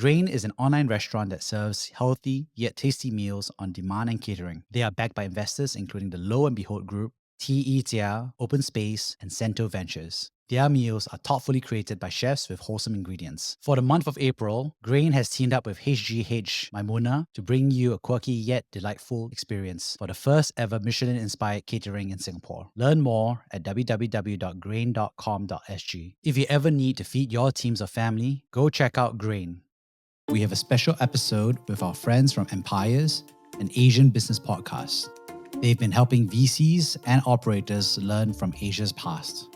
Grain is an online restaurant that serves healthy yet tasty meals on demand and catering. They are backed by investors including the Lo and Behold Group, TETA, Open Space, and Cento Ventures. Their meals are thoughtfully created by chefs with wholesome ingredients. For the month of April, Grain has teamed up with HGH Maimuna to bring you a quirky yet delightful experience for the first ever Michelin-inspired catering in Singapore. Learn more at www.grain.com.sg. If you ever need to feed your teams or family, go check out Grain. We have a special episode with our friends from Empires, an Asian business podcast. They've been helping VCs and operators learn from Asia's past.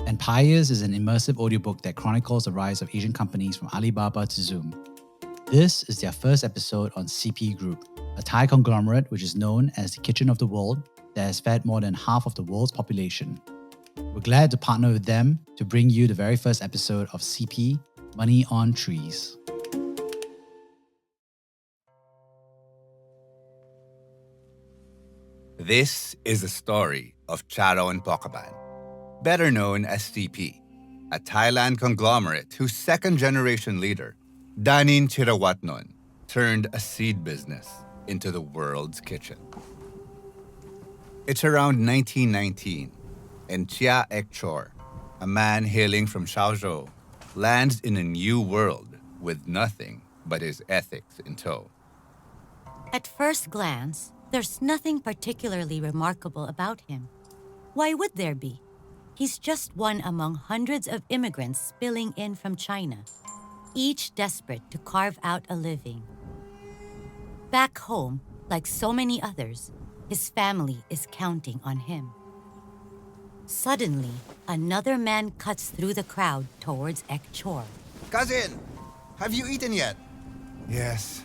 Empires is an immersive audiobook that chronicles the rise of Asian companies from Alibaba to Zoom. This is their first episode on CP Group, a Thai conglomerate which is known as the kitchen of the world that has fed more than half of the world's population. We're glad to partner with them to bring you the very first episode of CP, Money on Trees. This is the story of Charoen Pokphand, better known as CP, a Thailand conglomerate whose second-generation leader, Dhanin Chearavanont, turned a seed business into the world's kitchen. It's around 1919, and Chia Ek Chor, a man hailing from Chaozhou, lands in a new world with nothing but his ethics in tow. At first glance, there's nothing particularly remarkable about him. Why would there be? He's just one among hundreds of immigrants spilling in from China, each desperate to carve out a living. Back home, like so many others, his family is counting on him. Suddenly, another man cuts through the crowd towards Ek Chor. Cousin, have you eaten yet? Yes.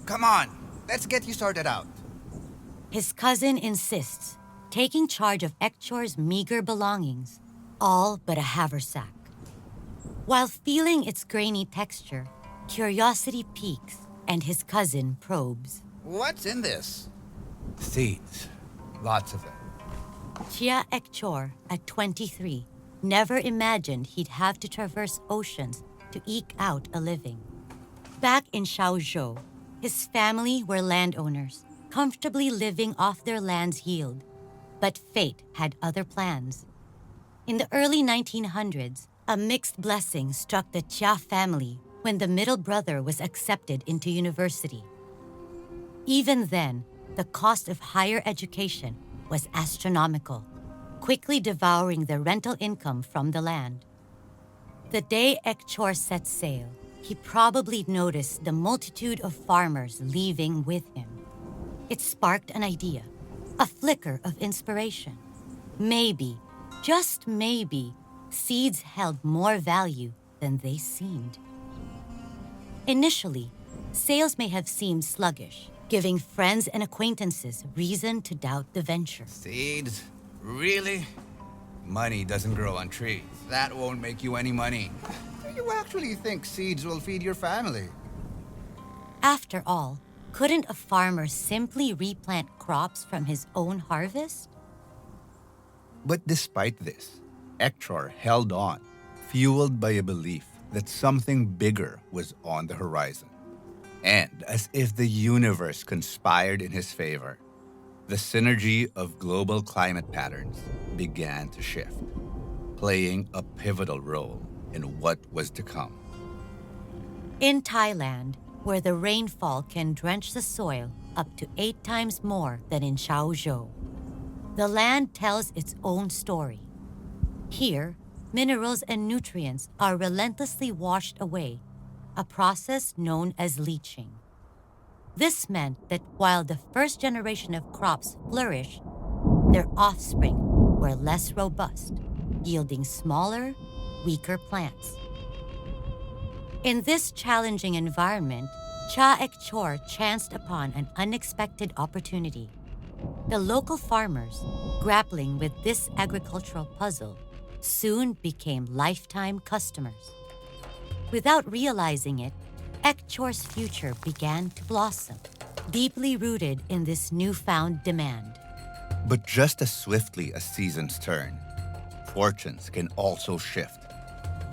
Come on, let's get you sorted out. His cousin insists, taking charge of Ek Chor's meager belongings, all but a haversack. While feeling its grainy texture, curiosity peaks and his cousin probes. What's in this? Seeds. Lots of them. Chia Ek Chor, at 23, never imagined he'd have to traverse oceans to eke out a living. Back in Chaozhou, his family were landowners, comfortably living off their land's yield. But fate had other plans. In the early 1900s, a mixed blessing struck the Chia family when the middle brother was accepted into university. Even then, the cost of higher education was astronomical, quickly devouring the rental income from the land. The day Ek Chor set sail, he probably noticed the multitude of farmers leaving with him. It sparked an idea. A flicker of inspiration. Maybe, just maybe, seeds held more value than they seemed. Initially, sales may have seemed sluggish, giving friends and acquaintances reason to doubt the venture. Seeds? Really? Money doesn't grow on trees. That won't make you any money. Do you actually think seeds will feed your family? After all, couldn't a farmer simply replant crops from his own harvest? But despite this, Ek Chor held on, fueled by a belief that something bigger was on the horizon. And as if the universe conspired in his favor, the synergy of global climate patterns began to shift, playing a pivotal role in what was to come. In Thailand, where the rainfall can drench the soil up to 8 times more than in Chaozhou, the land tells its own story. Here, minerals and nutrients are relentlessly washed away, a process known as leaching. This meant that while the first generation of crops flourished, their offspring were less robust, yielding smaller, weaker plants. In this challenging environment, Chia Ek Chor chanced upon an unexpected opportunity. The local farmers, grappling with this agricultural puzzle, soon became lifetime customers. Without realizing it, Ek Chor's future began to blossom, deeply rooted in this newfound demand. But just as swiftly as seasons turn, fortunes can also shift.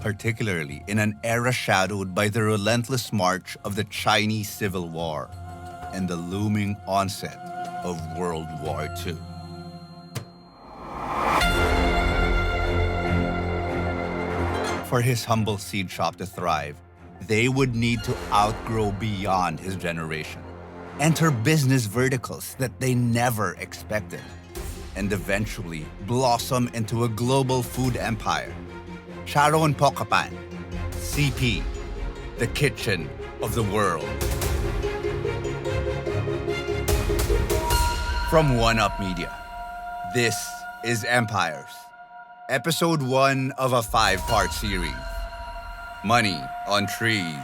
particularly in an era shadowed by the relentless march of the Chinese Civil War and the looming onset of World War II. For his humble seed shop to thrive, they would need to outgrow beyond his generation, enter business verticals that they never expected, and eventually blossom into a global food empire. Charoen Pokphand, CP, the kitchen of the world. From One Up Media, this is Empires, episode 1 of a 5-part series, Money on Trees.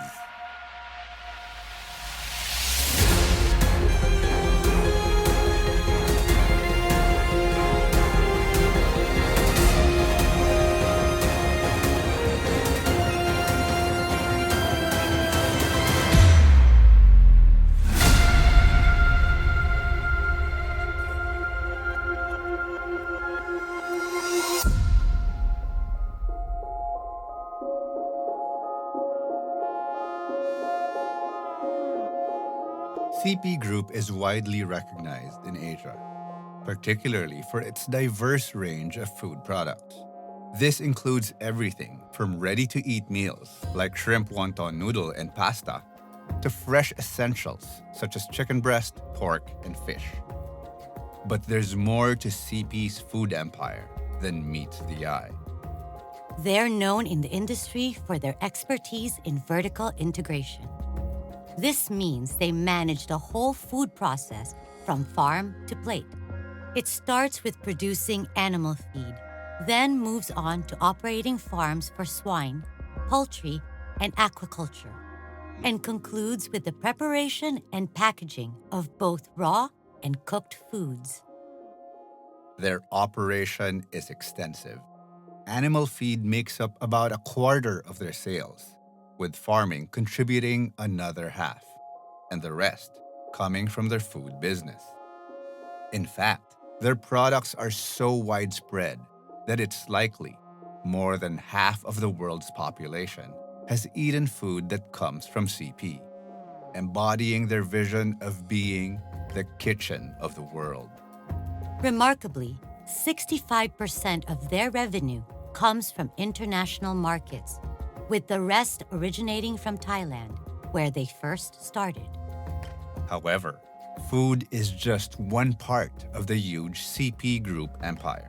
CP Group is widely recognized in Asia, particularly for its diverse range of food products. This includes everything from ready-to-eat meals like shrimp wonton noodle and pasta to fresh essentials such as chicken breast, pork, and fish. But there's more to CP's food empire than meets the eye. They're known in the industry for their expertise in vertical integration. This means they manage the whole food process from farm to plate. It starts with producing animal feed, then moves on to operating farms for swine, poultry, and aquaculture, and concludes with the preparation and packaging of both raw and cooked foods. Their operation is extensive. Animal feed makes up about a quarter of their sales, with farming contributing another half, and the rest coming from their food business. In fact, their products are so widespread that it's likely more than half of the world's population has eaten food that comes from CP, embodying their vision of being the kitchen of the world. Remarkably, 65% of their revenue comes from international markets, with the rest originating from Thailand, where they first started. However, food is just one part of the huge CP Group empire.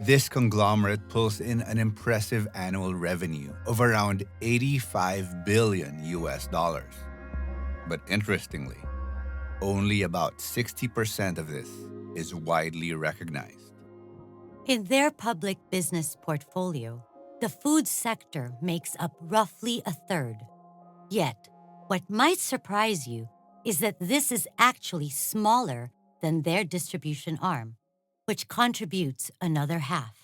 This conglomerate pulls in an impressive annual revenue of around $85 billion US. But interestingly, only about 60% of this is widely recognized. In their public business portfolio, the food sector makes up roughly a third. Yet, what might surprise you is that this is actually smaller than their distribution arm, which contributes another half.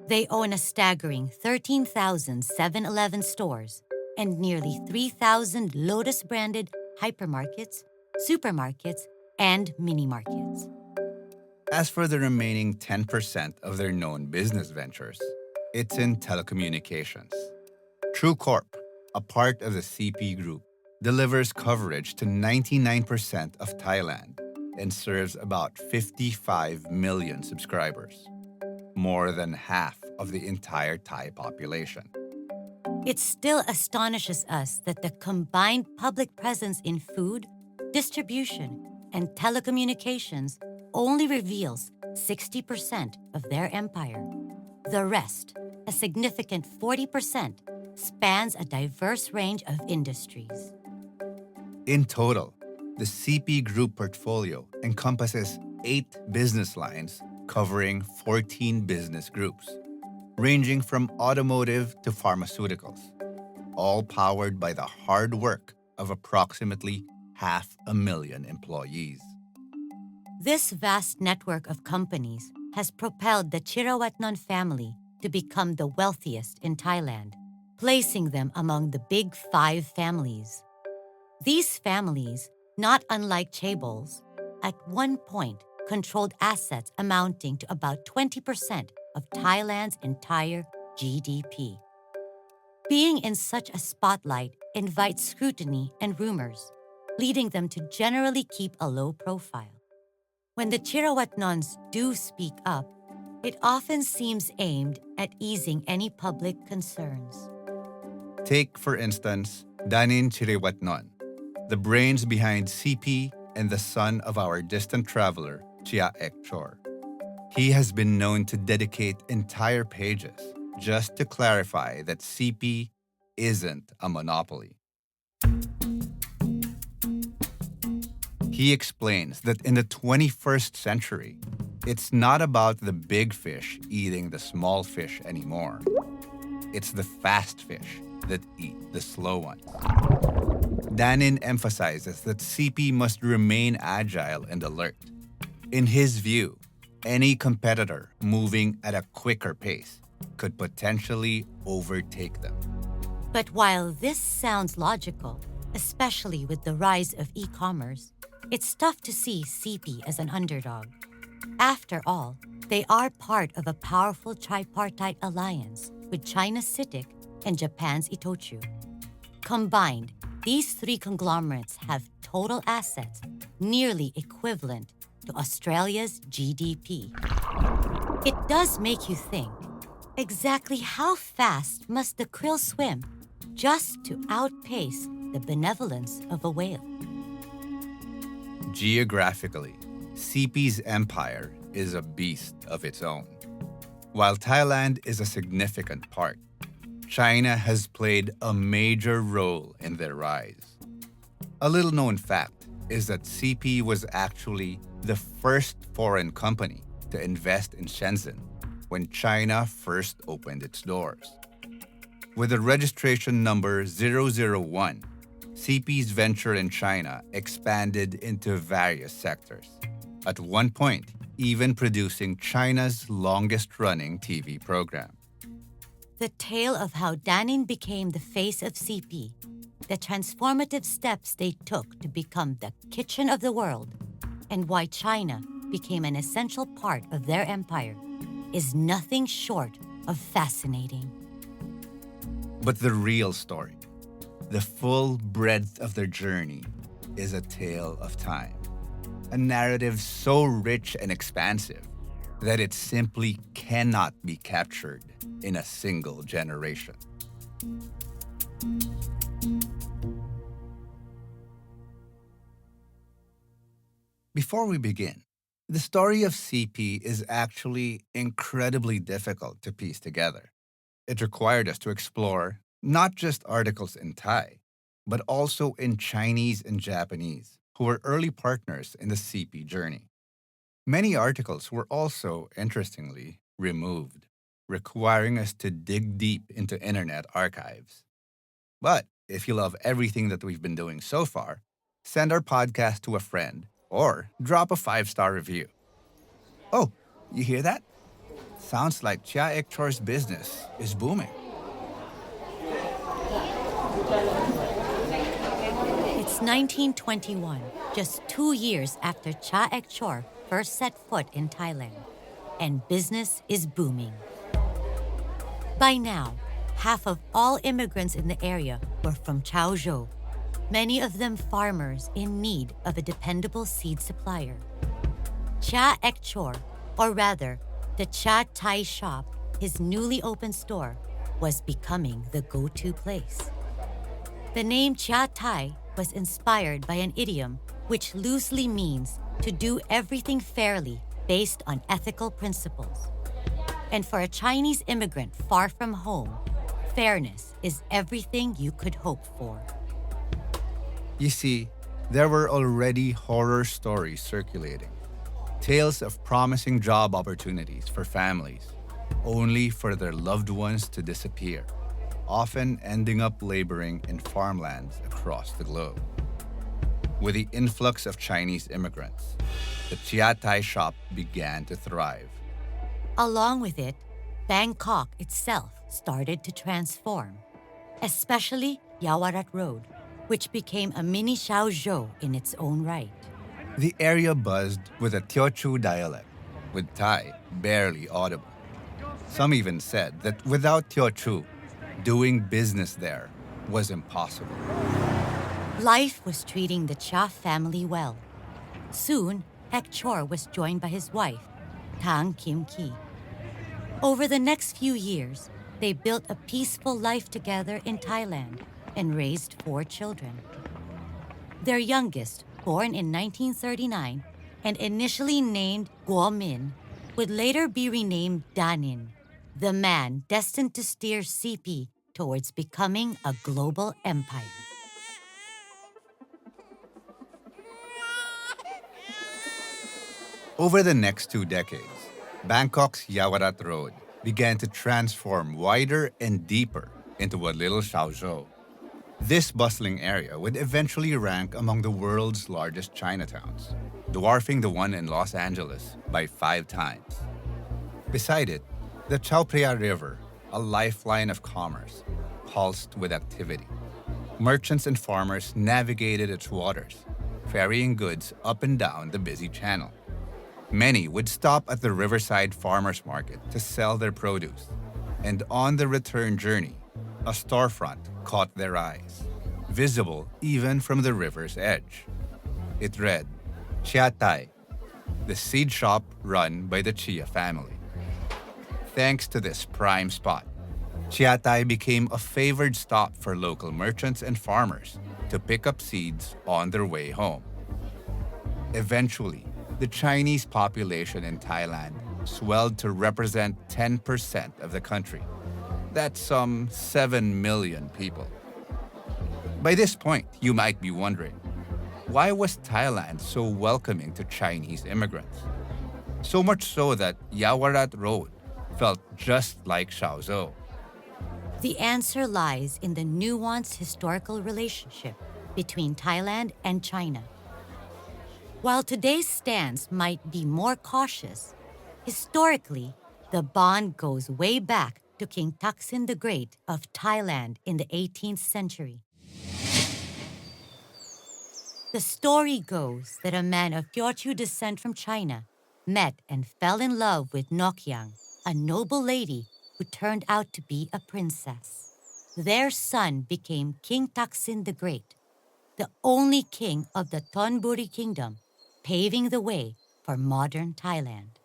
They own a staggering 13,000 7-Eleven stores and nearly 3,000 Lotus-branded hypermarkets, supermarkets, and mini-markets. As for the remaining 10% of their known business ventures, it's in telecommunications. True Corp, a part of the CP Group, delivers coverage to 99% of Thailand and serves about 55 million subscribers, more than half of the entire Thai population. It still astonishes us that the combined public presence in food, distribution, and telecommunications only reveals 60% of their empire. The rest, a significant 40%, spans a diverse range of industries. In total, the CP Group portfolio encompasses 8 business lines covering 14 business groups, ranging from automotive to pharmaceuticals, all powered by the hard work of approximately 500,000 employees. This vast network of companies has propelled the Chearavanont family to become the wealthiest in Thailand, placing them among the Big 5 families. These families, not unlike chaebols, at one point controlled assets amounting to about 20% of Thailand's entire GDP. Being in such a spotlight invites scrutiny and rumors, leading them to generally keep a low profile. When the Chearavanonts do speak up, it often seems aimed at easing any public concerns. Take, for instance, Dhanin Chearavanont, the brains behind CP and the son of our distant traveler, Chia Ek Chor. He has been known to dedicate entire pages just to clarify that CP isn't a monopoly. He explains that in the 21st century, it's not about the big fish eating the small fish anymore. It's the fast fish that eat the slow ones. Dhanin emphasizes that CP must remain agile and alert. In his view, any competitor moving at a quicker pace could potentially overtake them. But while this sounds logical, especially with the rise of e-commerce, it's tough to see CP as an underdog. After all, they are part of a powerful tripartite alliance with China's CITIC and Japan's Itochu. Combined, these three conglomerates have total assets nearly equivalent to Australia's GDP. It does make you think, exactly how fast must the krill swim just to outpace the benevolence of a whale? Geographically, CP's empire is a beast of its own. While Thailand is a significant part, China has played a major role in their rise. A little-known fact is that CP was actually the first foreign company to invest in Shenzhen when China first opened its doors. With the registration number 001, CP's venture in China expanded into various sectors, at one point even producing China's longest-running TV program. The tale of how Dhanin became the face of CP, the transformative steps they took to become the kitchen of the world, and why China became an essential part of their empire is nothing short of fascinating. But the real story, the full breadth of their journey, is a tale of time. A narrative so rich and expansive that it simply cannot be captured in a single generation. Before we begin, the story of CP is actually incredibly difficult to piece together. It required us to explore not just articles in Thai, but also in Chinese and Japanese, who were early partners in the CP journey. Many articles were also, interestingly, removed, requiring us to dig deep into internet archives. But if you love everything that we've been doing so far, send our podcast to a friend or drop a 5-star review. Oh, you hear that? Sounds like Chia Ek Chor's business is booming. It's 1921, just 2 years after Chia Ek Chor first set foot in Thailand, and business is booming. By now, half of all immigrants in the area were from Chaozhou, many of them farmers in need of a dependable seed supplier. Chia Ek Chor, or rather, the Chia Thai shop, his newly opened store, was becoming the go-to place. The name Chia Thai was inspired by an idiom which loosely means to do everything fairly based on ethical principles. And for a Chinese immigrant far from home, fairness is everything you could hope for. You see, there were already horror stories circulating. Tales of promising job opportunities for families, only for their loved ones to disappear, often ending up laboring in farmlands across the globe. With the influx of Chinese immigrants, the Chia Thai shop began to thrive. Along with it, Bangkok itself started to transform, especially Yawarat Road, which became a mini Chaozhou in its own right. The area buzzed with a Teochew dialect, with Thai barely audible. Some even said that without Teochew, doing business there was impossible. Life was treating the Chia family well. Soon, Ek Chor was joined by his wife, Tang Kim Ki. Over the next few years, they built a peaceful life together in Thailand and raised 4 children. Their youngest, born in 1939 and initially named Guo Min, would later be renamed Dhanin, the man destined to steer CP towards becoming a global empire. Over the next 2 decades, Bangkok's Yaowarat Road began to transform wider and deeper into a little Chaozhou. This bustling area would eventually rank among the world's largest Chinatowns, dwarfing the one in Los Angeles by 5 times. Beside it, the Chao Phraya River, a lifeline of commerce, pulsed with activity. Merchants and farmers navigated its waters, ferrying goods up and down the busy channel. Many would stop at the riverside farmers market to sell their produce, and on the return journey, a storefront caught their eyes, visible even from the river's edge. It read, Chia Thai, the seed shop run by the Chia family. Thanks to this prime spot, Chia Thai became a favored stop for local merchants and farmers to pick up seeds on their way home. Eventually, the Chinese population in Thailand swelled to represent 10% of the country. That's some 7 million people. By this point, you might be wondering, why was Thailand so welcoming to Chinese immigrants? So much so that Yaowarat Road felt just like Chaozhou. The answer lies in the nuanced historical relationship between Thailand and China. While today's stance might be more cautious, historically, the bond goes way back to King Thaksin the Great of Thailand in the 18th century. The story goes that a man of Teochew descent from China met and fell in love with Nokyang, a noble lady who turned out to be a princess. Their son became King Thaksin the Great, the only king of the Thonburi Kingdom, paving the way for modern Thailand.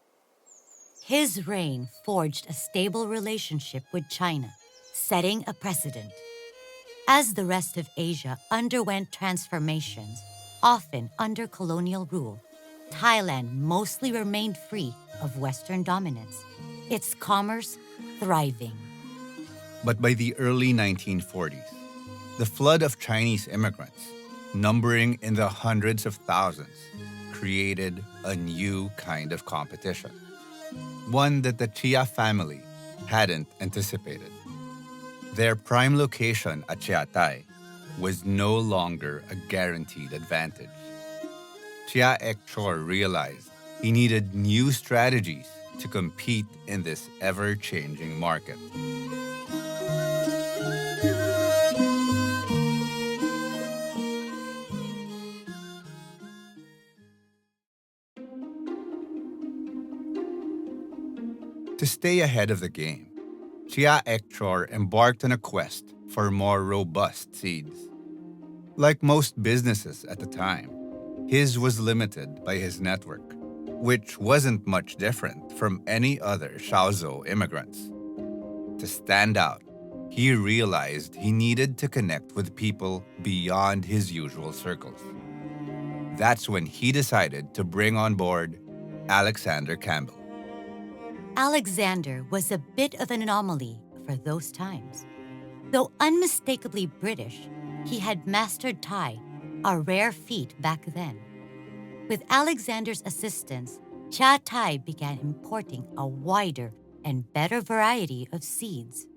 His reign forged a stable relationship with China, setting a precedent. As the rest of Asia underwent transformations, often under colonial rule, Thailand mostly remained free of Western dominance, its commerce thriving. But by the early 1940s, the flood of Chinese immigrants, numbering in the hundreds of thousands, created a new kind of competition, one that the Chia family hadn't anticipated. Their prime location at Chia Thai was no longer a guaranteed advantage. Chia Ek Chor realized he needed new strategies to compete in this ever-changing market. To stay ahead of the game, Chia Ek Chor embarked on a quest for more robust seeds. Like most businesses at the time, his was limited by his network, which wasn't much different from any other Chaozhou immigrants. To stand out, he realized he needed to connect with people beyond his usual circles. That's when he decided to bring on board Alexander Campbell. Alexander was a bit of an anomaly for those times. Though unmistakably British, he had mastered Thai, a rare feat back then. With Alexander's assistance, Chia Thai began importing a wider and better variety of seeds.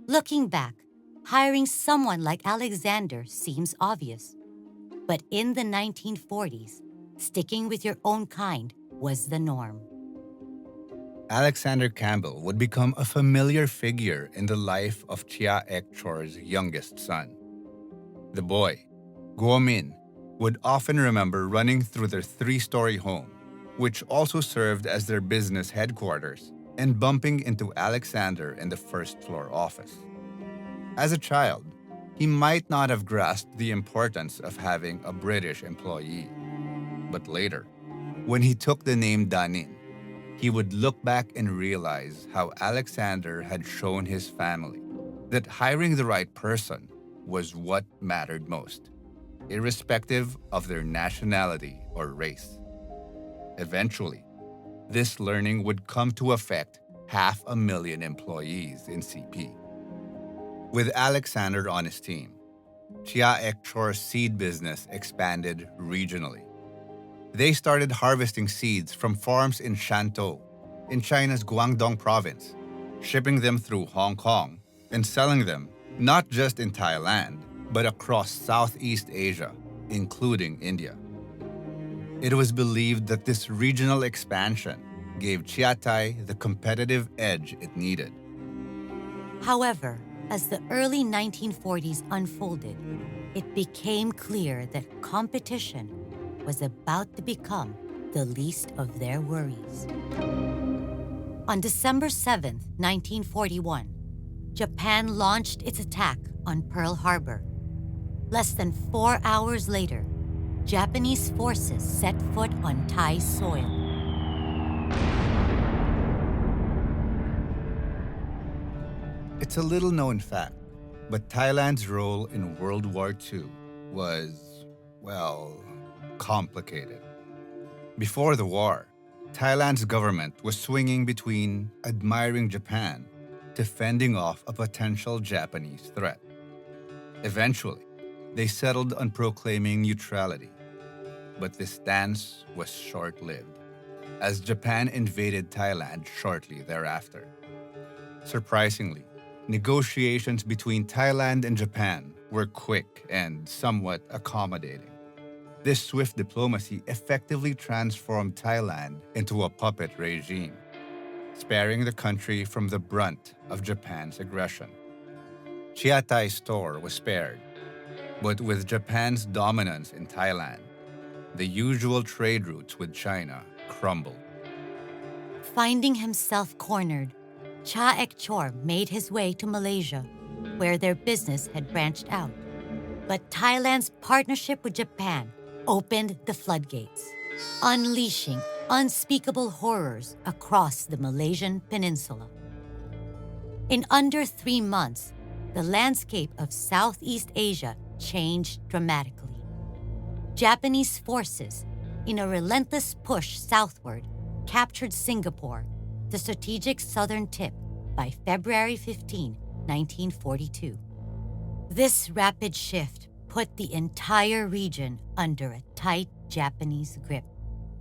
Looking back, hiring someone like Alexander seems obvious. But in the 1940s, sticking with your own kind was the norm. Alexander Campbell would become a familiar figure in the life of Chia Ek Chor's youngest son. The boy, Guo Min, would often remember running through their 3-story home, which also served as their business headquarters, and bumping into Alexander in the first-floor office. As a child, he might not have grasped the importance of having a British employee. But later, when he took the name Dhanin, he would look back and realize how Alexander had shown his family that hiring the right person was what mattered most, irrespective of their nationality or race. Eventually, this learning would come to affect 500,000 employees in CP. With Alexander on his team, Chia Ek Chor's seed business expanded regionally. They started harvesting seeds from farms in Shantou, in China's Guangdong province, shipping them through Hong Kong and selling them not just in Thailand, but across Southeast Asia, including India. It was believed that this regional expansion gave Chia Thai the competitive edge it needed. However, as the early 1940s unfolded, it became clear that competition was about to become the least of their worries. On December 7, 1941, Japan launched its attack on Pearl Harbor. Less than 4 hours later, Japanese forces set foot on Thai soil. It's a little-known fact, but Thailand's role in World War II was, well, complicated. Before the war, Thailand's government was swinging between admiring Japan to fending off a potential Japanese threat. Eventually, they settled on proclaiming neutrality. But this stance was short-lived, as Japan invaded Thailand shortly thereafter. Surprisingly, negotiations between Thailand and Japan were quick and somewhat accommodating. This swift diplomacy effectively transformed Thailand into a puppet regime, sparing the country from the brunt of Japan's aggression. Chia Thai's store was spared, but with Japan's dominance in Thailand, the usual trade routes with China crumbled. Finding himself cornered, Chia Ek Chor made his way to Malaysia, where their business had branched out. But Thailand's partnership with Japan opened the floodgates, unleashing unspeakable horrors across the Malaysian peninsula. In under 3 months, the landscape of Southeast Asia changed dramatically. Japanese forces, in a relentless push southward, captured Singapore, the strategic southern tip, by February 15, 1942. This rapid shift put the entire region under a tight Japanese grip,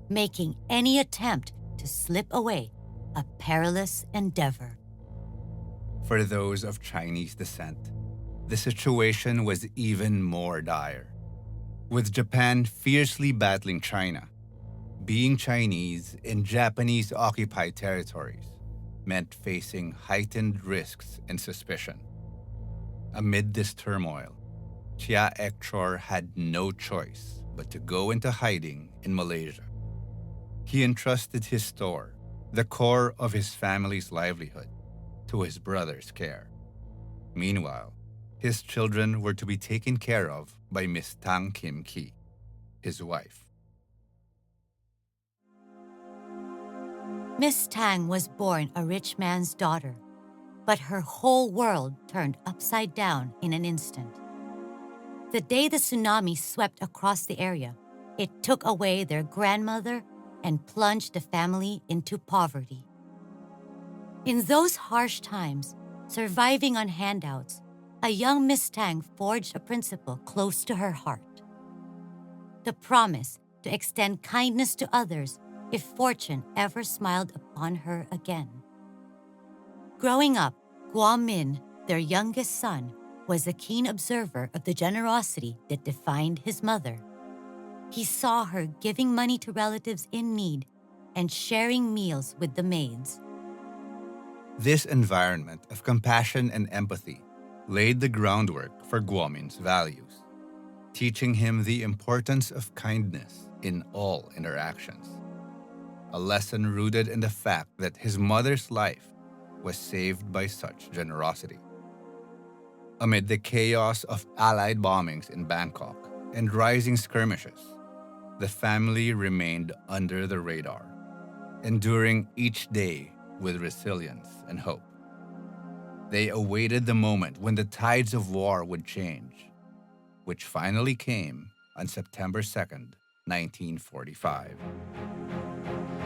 making any attempt to slip away a perilous endeavor. For those of Chinese descent, the situation was even more dire. With Japan fiercely battling China, being Chinese in Japanese-occupied territories meant facing heightened risks and suspicion. Amid this turmoil, Chia Ek Chor had no choice but to go into hiding in Malaysia. He entrusted his store, the core of his family's livelihood, to his brother's care. Meanwhile, his children were to be taken care of by Miss Tang Kim Ki, his wife. Miss Tang was born a rich man's daughter, but her whole world turned upside down in an instant. The day the tsunami swept across the area, it took away their grandmother and plunged the family into poverty. In those harsh times, surviving on handouts, a young Miss Tang forged a principle close to her heart: the promise to extend kindness to others if fortune ever smiled upon her again. Growing up, Guo Min, their youngest son, was a keen observer of the generosity that defined his mother. He saw her giving money to relatives in need and sharing meals with the maids. This environment of compassion and empathy laid the groundwork for Guo Min's values, teaching him the importance of kindness in all interactions. a lesson rooted in the fact that his mother's life was saved by such generosity. Amid the chaos of Allied bombings in Bangkok and rising skirmishes, the family remained under the radar, enduring each day with resilience and hope. They awaited the moment when the tides of war would change, which finally came on September 2nd, 1945.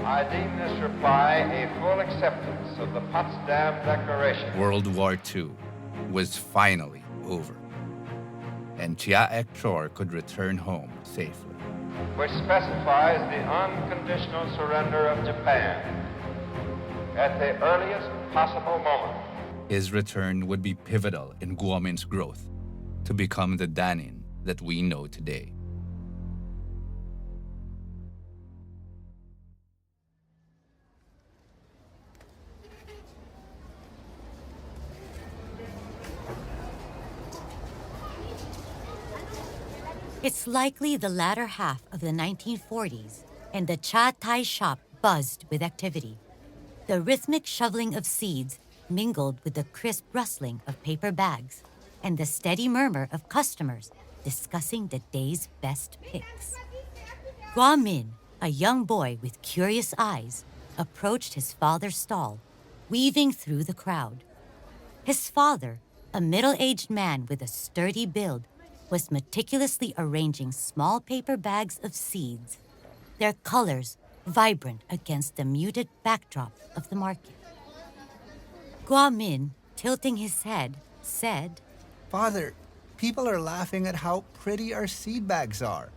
I deem this reply a full acceptance of the Potsdam Declaration. World War II was finally over, and Chia Ek Chor could return home safely. Which specifies the unconditional surrender of Japan at the earliest possible moment. His return would be pivotal in Guomin's growth to become the Dhanin that we know today. It's likely the latter half of the 1940s, and the cha thai shop buzzed with activity. The rhythmic shoveling of seeds mingled with the crisp rustling of paper bags and the steady murmur of customers discussing the day's best picks. Guomin, a young boy with curious eyes, approached his father's stall, weaving through the crowd. His father, a middle-aged man with a sturdy build, was meticulously arranging small paper bags of seeds, their colors vibrant against the muted backdrop of the market. Guomin, tilting his head, said, Father, people are laughing at how pretty our seed bags are.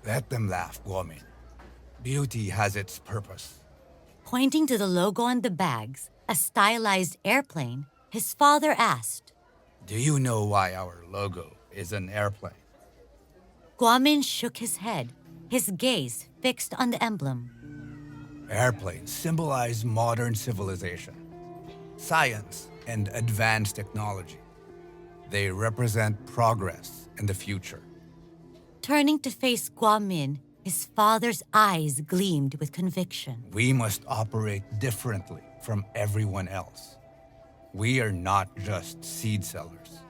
Let them laugh, Guomin. Beauty has its purpose. Pointing to the logo on the bags, a stylized airplane, his father asked, Do you know why our logo is an airplane? Guomin shook his head, his gaze fixed on the emblem. Airplanes symbolize modern civilization, science, and advanced technology. They represent progress and the future. Turning to face Guomin, his father's eyes gleamed with conviction. We must operate differently from everyone else. We are not just seed sellers.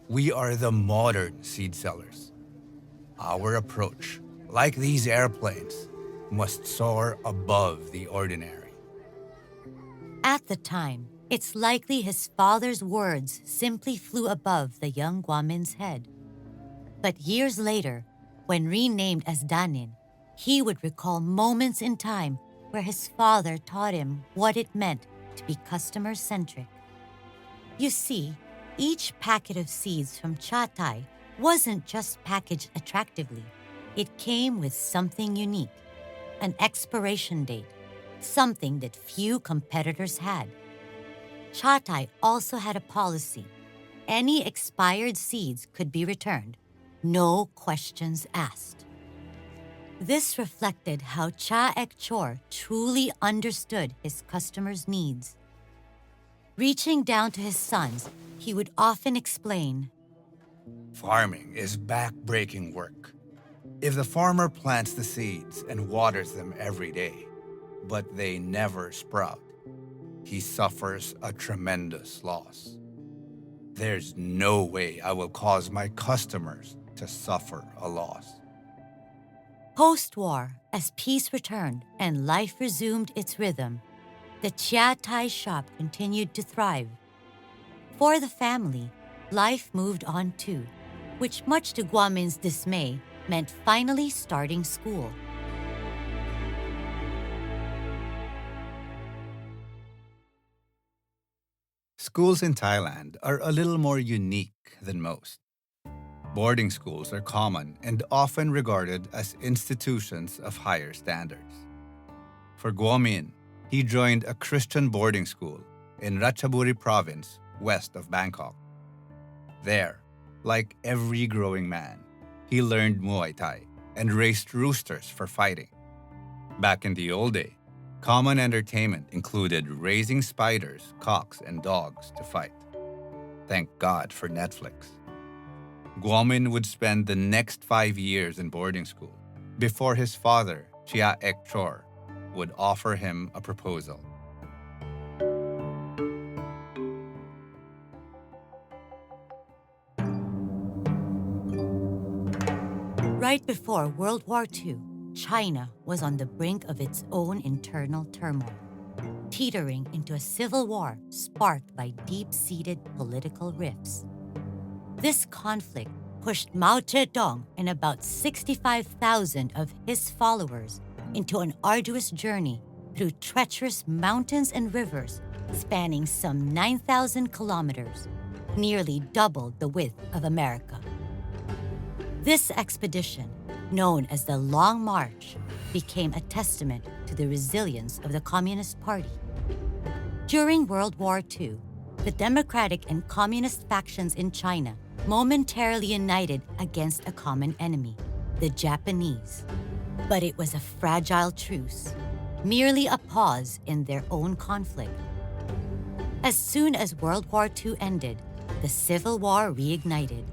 We are the modern seed sellers. Our approach, like these airplanes, must soar above the ordinary. At the time, it's likely his father's words simply flew above the young Guomin's head. But years later, when renamed as Dhanin, he would recall moments in time where his father taught him what it meant to be customer-centric. You see, each packet of seeds from Cha Thai wasn't just packaged attractively. It came with something unique, an expiration date, something that few competitors had. Cha Thai also had a policy. Any expired seeds could be returned, no questions asked. This reflected how Chia Ek Chor truly understood his customers' needs. Reaching down to his sons, he would often explain, Farming is back-breaking work. If the farmer plants the seeds and waters them every day, but they never sprout, he suffers a tremendous loss. There's no way I will cause my customers to suffer a loss. Post-war, as peace returned and life resumed its rhythm, the Chia Thai shop continued to thrive. For the family, life moved on too, which much to Guomin's dismay meant finally starting school. Schools in Thailand are a little more unique than most. Boarding schools are common and often regarded as institutions of higher standards. For Guomin, he joined a Christian boarding school in Ratchaburi province, west of Bangkok. There, like every growing man, he learned Muay Thai and raced roosters for fighting. Back in the old day, common entertainment included raising spiders, cocks, and dogs to fight. Thank God for Netflix. Guomin would spend the next 5 years in boarding school before his father, Chia Ek Chor, would offer him a proposal. Right before World War II, China was on the brink of its own internal turmoil, teetering into a civil war sparked by deep-seated political rifts. This conflict pushed Mao Zedong and about 65,000 of his followers into an arduous journey through treacherous mountains and rivers spanning some 9,000 kilometers, nearly double the width of America. This expedition, known as the Long March, became a testament to the resilience of the Communist Party. During World War II, the Democratic and Communist factions in China momentarily united against a common enemy, the Japanese. But it was a fragile truce, merely a pause in their own conflict. As soon as World War II ended, the Civil War reignited.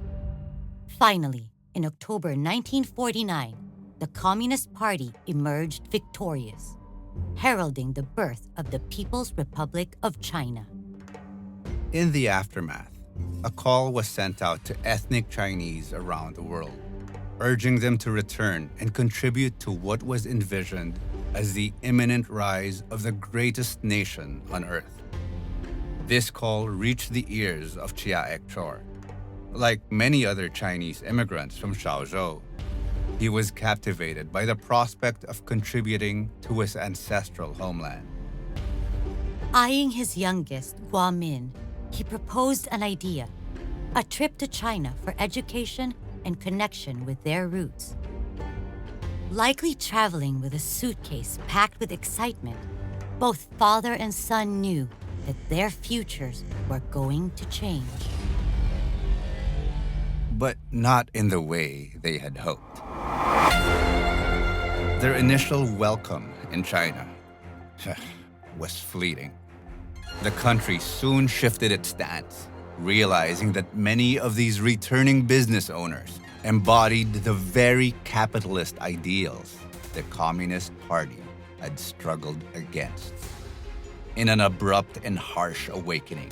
Finally, in October 1949, the Communist Party emerged victorious, heralding the birth of the People's Republic of China. In the aftermath, a call was sent out to ethnic Chinese around the world, urging them to return and contribute to what was envisioned as the imminent rise of the greatest nation on earth. This call reached the ears of Chia Ek Chor. Like many other Chinese immigrants from Chaozhou, he was captivated by the prospect of contributing to his ancestral homeland. Eyeing his youngest, Guamin, he proposed an idea, a trip to China for education and connection with their roots. Likely traveling with a suitcase packed with excitement, both father and son knew that their futures were going to change. But not in the way they had hoped. Their initial welcome in China was fleeting. The country soon shifted its stance, realizing that many of these returning business owners embodied the very capitalist ideals the Communist Party had struggled against. In an abrupt and harsh awakening,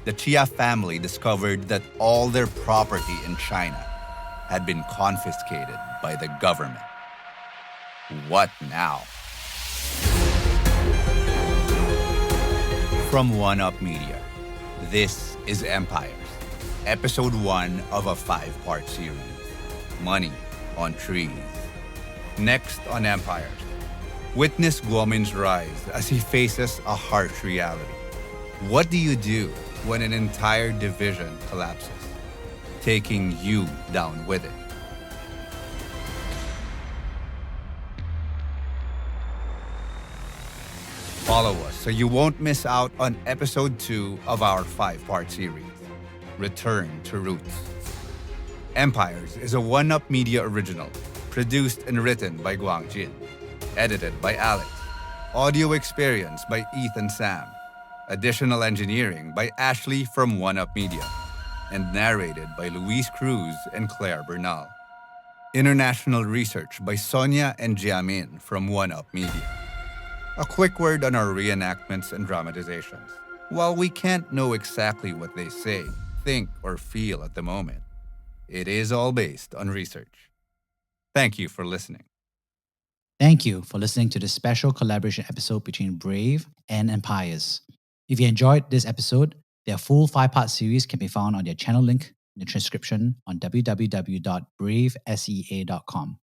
the Chia family discovered that all their property in China had been confiscated by the government. What now? From One Up Media, this is Empires, Episode 1 of a 5-part series, Money on Trees. Next on Empires, witness Guomin's rise as he faces a harsh reality. What do you do when an entire division collapses, taking you down with it? Follow us so you won't miss out on Episode 2 of our 5-part series, Return to Roots. Empires is a One Up Media original, produced and written by Guang Jin, edited by Alex, audio experience by Ethan Sam, additional engineering by Ashley from One Up Media, and narrated by Luis Cruz and Claire Bernal. International research by Sonia and Jiamin from One Up Media. A quick word on our reenactments and dramatizations. While we can't know exactly what they say, think, or feel at the moment, it is all based on research. Thank you for listening. Thank you for listening to this special collaboration episode between Brave and Empires. If you enjoyed this episode, their full 5-part series can be found on their channel link in the transcription on www.bravesea.com.